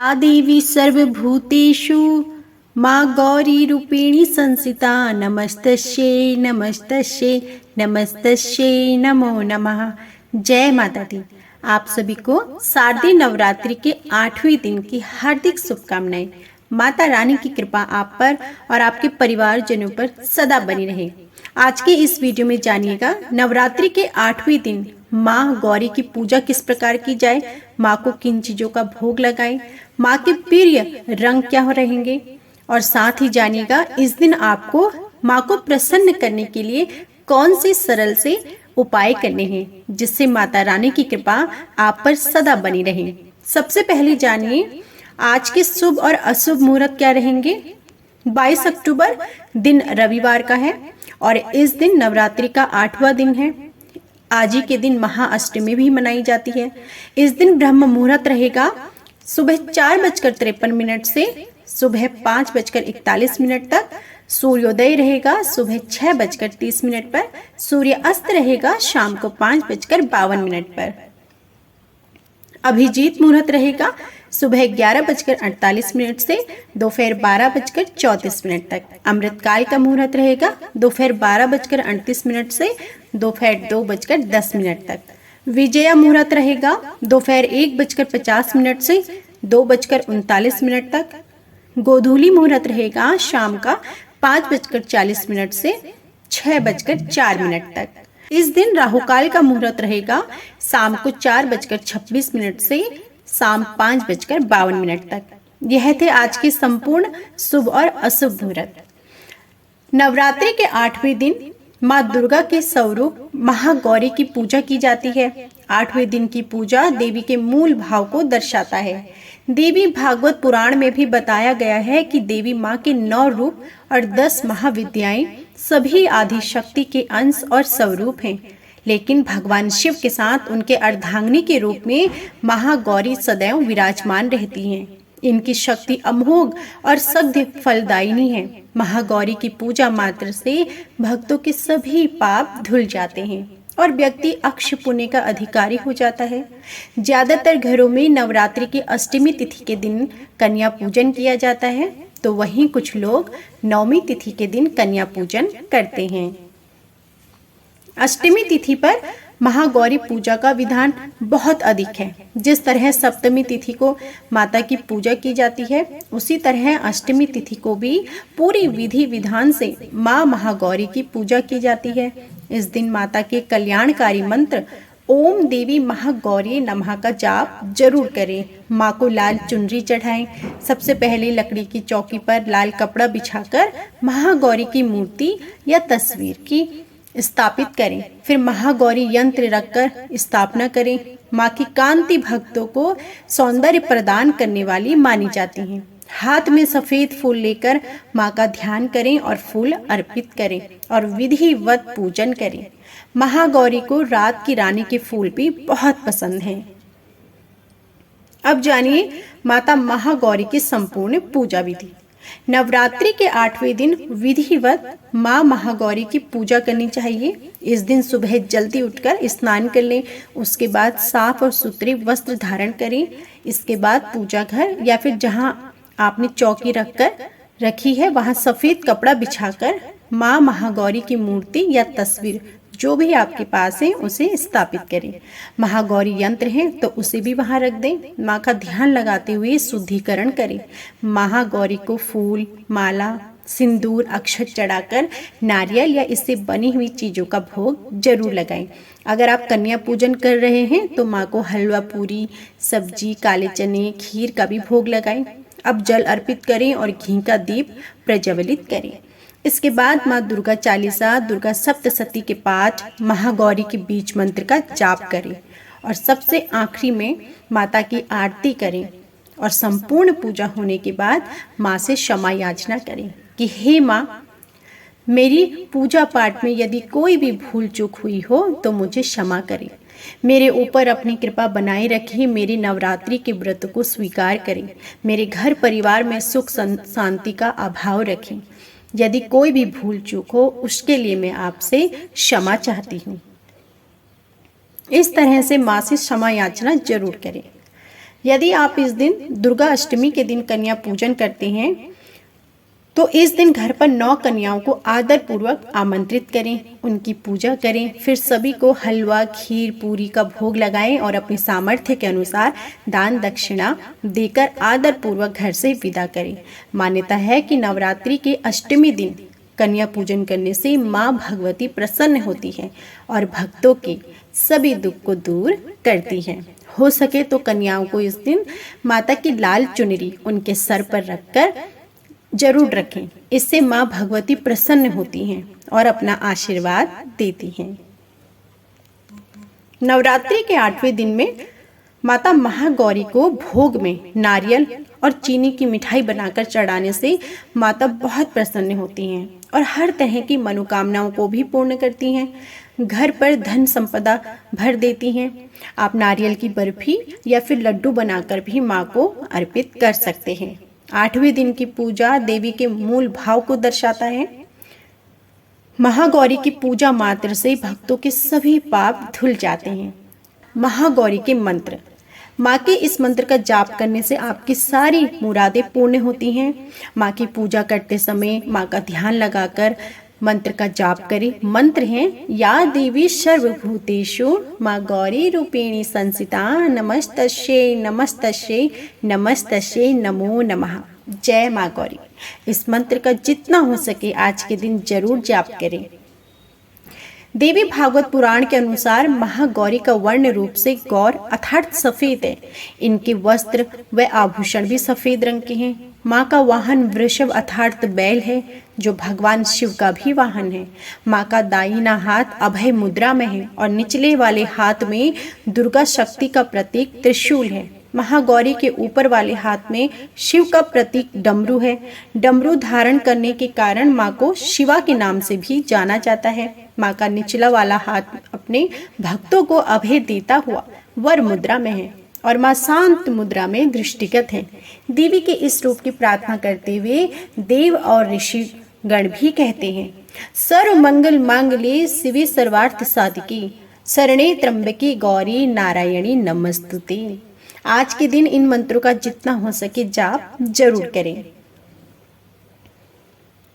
आ देवी सर्वभूतेषु माँ गौरी रूपिणी संसिता नमस्तस्यै नमस्तस्यै नमस्तस्यै नमो नमः। जय माता दी। आप सभी को शारदीय नवरात्रि के 8वें दिन की हार्दिक शुभकामनाएं। माता रानी की कृपा आप पर और आपके परिवारजनों पर सदा बनी रहे। आज के इस वीडियो में जानिएगा नवरात्रि के 8वें दिन माँ गौरी की पूजा किस प्रकार की जाए, माँ को किन चीजों का भोग लगाएं, माँ के प्रिय रंग क्या हो रहेंगे, और साथ ही जानिएगा इस दिन आपको माँ को प्रसन्न करने के लिए कौन से सरल से उपाय करने हैं जिससे माता रानी की कृपा आप पर सदा बनी रहे। सबसे पहले जानिए आज के शुभ और अशुभ मुहूर्त क्या रहेंगे। 22 अक्टूबर दिन रविवार का है और इस दिन नवरात्रि का 8वां दिन है। आज ही के दिन महाअष्टमी भी मनाई जाती है। इस दिन ब्रह्म मुहूर्त रहेगा सुबह 4:53 से सुबह 5:41 तक। सूर्योदय रहेगा सुबह 6:30 पर। सूर्य अस्त रहेगा शाम को 5:52 पर। अभिजीत मुहूर्त रहेगा सुबह 11:48 से दोपहर 12:34 तक। अमृतकाल का मुहूर्त रहेगा दोपहर 12:38 से दोपहर 2:10 तक। विजया मुहूर्त रहेगा दोपहर 1:50 से 2:39 तक। गोधूली मुहूर्त रहेगा शाम का 5:40 से 6:04 तक। इस दिन राहुकाल का मुहूर्त रहेगा शाम को 4:26 से शाम 5:52 तक। यह थे आज के संपूर्ण शुभ और अशुभ मुहूर्त। नवरात्रि के 8वें दिन माँ दुर्गा के स्वरूप महागौरी की पूजा की जाती है। 8वें दिन की पूजा देवी के मूल भाव को दर्शाता है। देवी भागवत पुराण में भी बताया गया है कि देवी माँ के 9 रूप और 10 महाविद्याएं सभी आदि शक्ति के अंश और स्वरूप हैं, लेकिन भगवान शिव के साथ उनके अर्धांगिनी के रूप में महागौरी सदैव विराजमान रहती हैं। इनकी शक्ति अमोघ और सद्य फलदायिनी है। महागौरी की पूजा मात्र से भक्तों के सभी पाप धुल जाते हैं और व्यक्ति अक्षय पुण्य का अधिकारी हो जाता है। ज्यादातर घरों में नवरात्रि की अष्टमी तिथि के दिन कन्या पूजन किया जाता है, तो वहीं कुछ लोग नवमी तिथि के दिन कन्या पूजन करते हैं। अष्टमी तिथि पर महागौरी पूजा का विधान बहुत अधिक है। जिस तरह सप्तमी तिथि को माता की पूजा की जाती है, उसी तरह अष्टमी तिथि को भी पूरी विधि विधान से माँ महागौरी की पूजा की जाती है। इस दिन माता के कल्याणकारी मंत्र ओम देवी महागौरी नमः का जाप जरूर करें। माँ को लाल चुनरी चढ़ाएं। सबसे पहले लकड़ी की चौकी पर लाल कपड़ा बिछाकर महागौरी की मूर्ति या तस्वीर की स्थापित करें। फिर महागौरी यंत्र रखकर स्थापना करें। माँ की कांति भक्तों को सौंदर्य प्रदान करने वाली मानी जाती है। हाथ में सफेद फूल लेकर माँ का ध्यान करें और फूल अर्पित करें और विधिवत पूजन करें। महागौरी को रात की रानी के फूल भी बहुत पसंद हैं। अब जानिए माता महागौरी की संपूर्ण पूजा विधि। नवरात्रि के 8वें दिन विधिवत माँ महागौरी की पूजा करनी चाहिए। इस दिन सुबह जल्दी उठकर स्नान कर लें। उसके बाद साफ और सुथरे वस्त्र धारण करें। इसके बाद पूजा घर या फिर जहाँ आपने चौकी रखी है वहाँ सफेद कपड़ा बिछाकर माँ महागौरी की मूर्ति या तस्वीर जो भी आपके पास है उसे स्थापित करें। महागौरी यंत्र है तो उसे भी वहां रख दें। माँ का ध्यान लगाते हुए शुद्धिकरण करें। महागौरी को फूल, माला, सिंदूर, अक्षत चढ़ाकर नारियल या इससे बनी हुई चीजों का भोग जरूर लगाएं। अगर आप कन्या पूजन कर रहे हैं तो माँ को हलवा पूरी, सब्जी, काले चने, खीर का भी भोग लगाएं। अब जल अर्पित करें और घी का दीप प्रज्वलित करें। इसके बाद माँ दुर्गा चालीसा, दुर्गा सप्तशती के पाठ, महागौरी के बीज मंत्र का जाप करें और सबसे आखिरी में माता की आरती करें और संपूर्ण पूजा होने के बाद माँ से क्षमा याचना करें कि हे माँ, मेरी पूजा पाठ में यदि कोई भी भूल चूक हुई हो तो मुझे क्षमा करें। मेरे ऊपर अपनी कृपा बनाए रखें। मेरे नवरात्रि के व्रत को स्वीकार करें। मेरे घर परिवार में सुख शांति का अभाव रखें। यदि कोई भी भूल चूक हो उसके लिए मैं आपसे क्षमा चाहती हूँ। इस तरह से माँ से क्षमा याचना जरूर करें। यदि आप इस दिन दुर्गा अष्टमी के दिन कन्या पूजन करते हैं तो इस दिन घर पर 9 कन्याओं को आदर पूर्वक आमंत्रित करें, उनकी पूजा करें, फिर सभी को हलवा, खीर, पूरी का भोग लगाएं और अपने सामर्थ्य के अनुसार दान दक्षिणा देकर आदर पूर्वक घर से विदा करें। मान्यता है कि नवरात्रि के अष्टमी दिन कन्या पूजन करने से माँ भगवती प्रसन्न होती है और भक्तों के सभी दुख को दूर करती है। हो सके तो कन्याओं को इस दिन माता की लाल चुनरी उनके सर पर रखकर जरूर रखें। इससे माँ भगवती प्रसन्न होती हैं और अपना आशीर्वाद देती हैं। नवरात्रि के 8वें दिन में माता महागौरी को भोग में नारियल और चीनी की मिठाई बनाकर चढ़ाने से माता बहुत प्रसन्न होती हैं और हर तरह की मनोकामनाओं को भी पूर्ण करती हैं। घर पर धन संपदा भर देती हैं। आप नारियल की बर्फी या फिर लड्डू बनाकर भी माँ को अर्पित कर सकते हैं। 8वें दिन की पूजा देवी के मूल भाव को दर्शाता है। महागौरी की पूजा मात्र से भक्तों के सभी पाप धुल जाते हैं। महागौरी के मंत्र, माँ के इस मंत्र का जाप करने से आपकी सारी मुरादें पूर्ण होती हैं। माँ की पूजा करते समय माँ का ध्यान लगाकर मंत्र का जाप करें। मंत्र हैं, या देवी सर्वभूतेषु माँ गौरी रूपिणी संसिता नमस्तस्यै नमस्तस्यै नमस्तस्यै नमो नमः। जय माँ गौरी। इस मंत्र का जितना हो सके आज के दिन जरूर जाप करें। देवी भागवत पुराण के अनुसार महागौरी का वर्ण रूप से गौर अर्थात सफेद है। इनके वस्त्र व आभूषण भी सफेद रंग के हैं। माँ का वाहन वृषभ अर्थात बैल है, जो भगवान शिव का भी वाहन है। माँ का दाहिना हाथ अभय मुद्रा में है और निचले वाले हाथ में दुर्गा शक्ति का प्रतीक त्रिशूल है। महागौरी के ऊपर वाले हाथ में शिव का प्रतीक डमरू है। डमरू धारण करने के कारण माँ को शिवा के नाम से भी जाना जाता है। माँ का निचला वाला हाथ अपने भक्तों को अभय देता हुआ वर मुद्रा में है और माँ शांत मुद्रा में दृष्टिगत है। देवी के इस रूप की प्रार्थना करते हुए देव और ऋषि गण भी कहते हैं, सर्व मंगल मांगल्ये शिवे सर्वार्थ साधिके शरणे त्र्यंबके गौरी नारायणी नमस्तुते। आज के दिन इन मंत्रों का जितना हो सके जाप जरूर करें।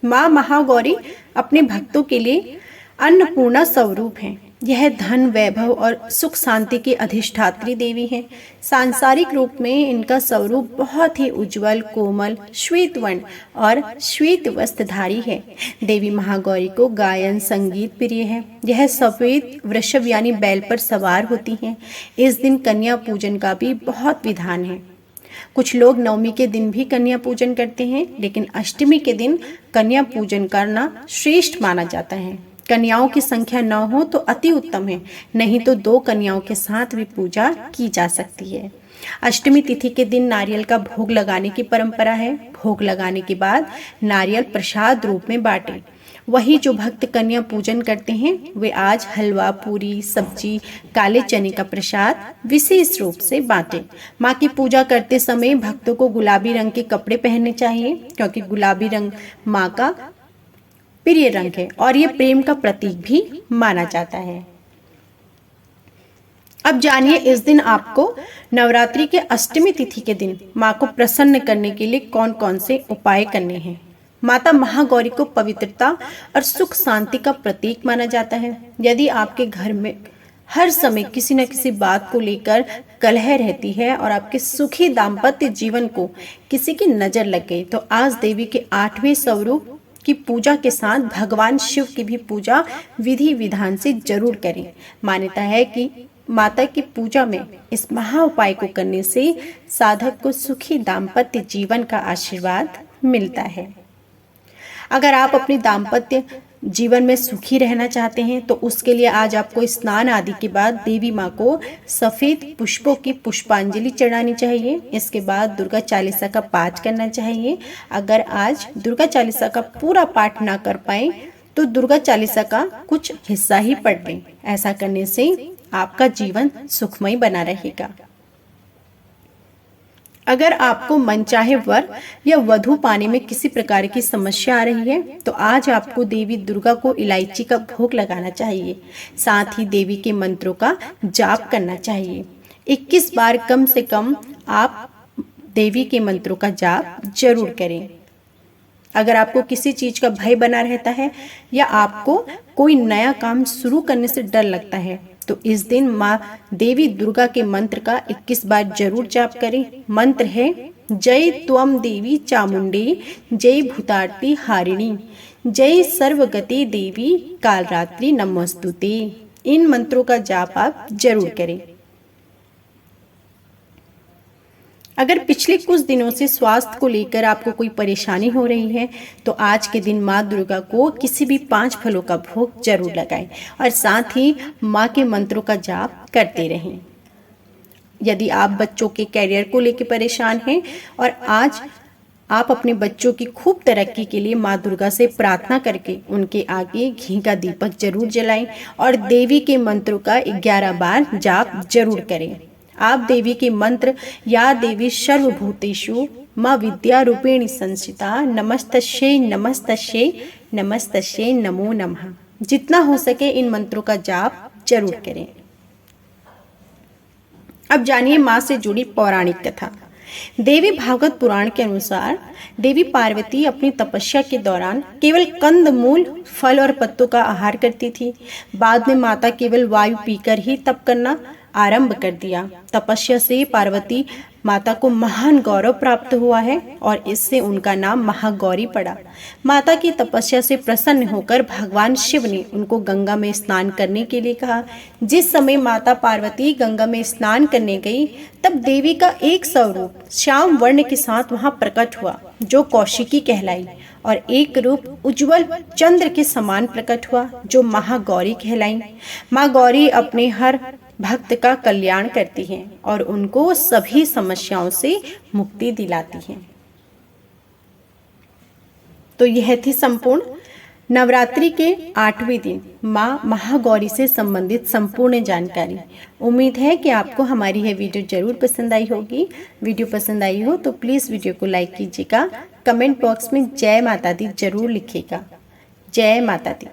माँ महागौरी अपने भक्तों के लिए अन्नपूर्णा स्वरूप है। यह धन, वैभव और सुख शांति की अधिष्ठात्री देवी है। सांसारिक रूप में इनका स्वरूप बहुत ही उज्जवल, कोमल, श्वेत वर्ण और श्वेत वस्त्रधारी है। देवी महागौरी को गायन संगीत प्रिय है। यह सफेद वृषभ यानी बैल पर सवार होती हैं। इस दिन कन्या पूजन का भी बहुत विधान है। कुछ लोग नवमी के दिन भी कन्या पूजन करते हैं, लेकिन अष्टमी के दिन कन्या पूजन करना श्रेष्ठ माना जाता है। कन्याओं की संख्या 9 हो तो अति उत्तम है, नहीं तो 2 कन्याओं के साथ भी पूजा की जा सकती है। अष्टमी तिथि के दिन नारियल का भोग लगाने की परंपरा है। भोग लगाने के बाद नारियल प्रसाद रूप में बांटे। वही जो भक्त कन्या पूजन करते हैं वे आज हलवा, पूरी, सब्जी, काले चने का प्रसाद विशेष रूप से बांटे। माँ की पूजा करते समय भक्तों को गुलाबी रंग के कपड़े पहनने चाहिए, क्योंकि गुलाबी रंग माँ का प्रिय रंग है और ये प्रेम का प्रतीक भी माना जाता है। अब जानिए इस दिन आपको नवरात्रि के अष्टमी तिथि के दिन माँ को प्रसन्न करने के लिए कौन कौन से उपाय करने हैं। माता महागौरी को पवित्रता और सुख शांति का प्रतीक माना जाता है। यदि आपके घर में हर समय किसी न किसी बात को लेकर कलह रहती है और आपके सुखी दाम्पत्य जीवन को किसी की नजर लग गई, तो आज देवी के 8वें स्वरूप की पूजा के साथ भगवान शिव की भी पूजा विधि विधान से जरूर करें। मान्यता है कि माता की पूजा में इस महा उपाय को करने से साधक को सुखी दाम्पत्य जीवन का आशीर्वाद मिलता है। अगर आप अपने दाम्पत्य जीवन में सुखी रहना चाहते हैं तो उसके लिए आज आपको स्नान आदि के बाद देवी माँ को सफेद पुष्पों की पुष्पांजलि चढ़ानी चाहिए। इसके बाद दुर्गा चालीसा का पाठ करना चाहिए। अगर आज दुर्गा चालीसा का पूरा पाठ ना कर पाए तो दुर्गा चालीसा का कुछ हिस्सा ही पढ़ लें। ऐसा करने से आपका जीवन सुखमय बना रहेगा। अगर आपको मनचाहे वर या वधू पाने में किसी प्रकार की समस्या आ रही है तो आज आपको देवी दुर्गा को इलायची का भोग लगाना चाहिए। साथ ही देवी के मंत्रों का जाप करना चाहिए। 21 बार कम से कम आप देवी के मंत्रों का जाप जरूर करें। अगर आपको किसी चीज का भय बना रहता है या आपको कोई नया काम शुरू करने से डर लगता है तो इस दिन माँ देवी दुर्गा के मंत्र का 21 बार जरूर जाप करें। मंत्र है जय त्वम देवी चामुंडी, जय भूतार्ती हारिणी, जय सर्वगति देवी कालरात्रि नमोस्तुते। इन मंत्रों का जाप आप जरूर करें। अगर पिछले कुछ दिनों से स्वास्थ्य को लेकर आपको कोई परेशानी हो रही है तो आज के दिन माँ दुर्गा को किसी भी 5 फलों का भोग जरूर लगाएं और साथ ही माँ के मंत्रों का जाप करते रहें। यदि आप बच्चों के कैरियर को लेकर परेशान हैं और आज आप अपने बच्चों की खूब तरक्की के लिए माँ दुर्गा से प्रार्थना करके उनके आगे घी का दीपक जरूर जलाएं और देवी के मंत्रों का 11 बार जाप जरूर करें। आप देवी के मंत्र या देवी सर्वभूतेषु माँ विद्या रूपेणी संस्थिता नमस्तस्यै नमस्तस्यै नमस्तस्यै नमो नमः जितना हो सके इन मंत्रों का जाप जरूर करें। अब जानिए माँ से जुड़ी पौराणिक कथा। देवी भागवत पुराण के अनुसार देवी पार्वती अपनी तपस्या के दौरान केवल कंद मूल फल और पत्तों का आहार करती थी। बाद में माता केवल वायु पीकर ही तप करना आरंभ कर दिया। तपस्या से पार्वती माता को महान गौरव प्राप्त हुआ है और इससे उनका नाम महागौरी पड़ा। माता की तपस्या से प्रसन्न होकर भगवान शिव ने उनको गंगा में स्नान करने के लिए कहा। जिस समय माता पार्वती गंगा में स्नान करने गई तब देवी का एक स्वरूप श्याम वर्ण के साथ वहां प्रकट हुआ जो कौशिकी कहलाई और एक रूप उज्जवल चंद्र के समान प्रकट हुआ जो महागौरी कहलाई। माँ गौरी अपने हर भक्त का कल्याण करती हैं और उनको सभी समस्याओं से मुक्ति दिलाती हैं। तो यह थी संपूर्ण नवरात्रि के 8वें दिन माँ महागौरी से संबंधित संपूर्ण जानकारी। उम्मीद है कि आपको हमारी यह वीडियो जरूर पसंद आई होगी। वीडियो पसंद आई हो तो प्लीज़ वीडियो को लाइक कीजिएगा। कमेंट बॉक्स में जय माता दी जरूर लिखिएगा। जय माता दी।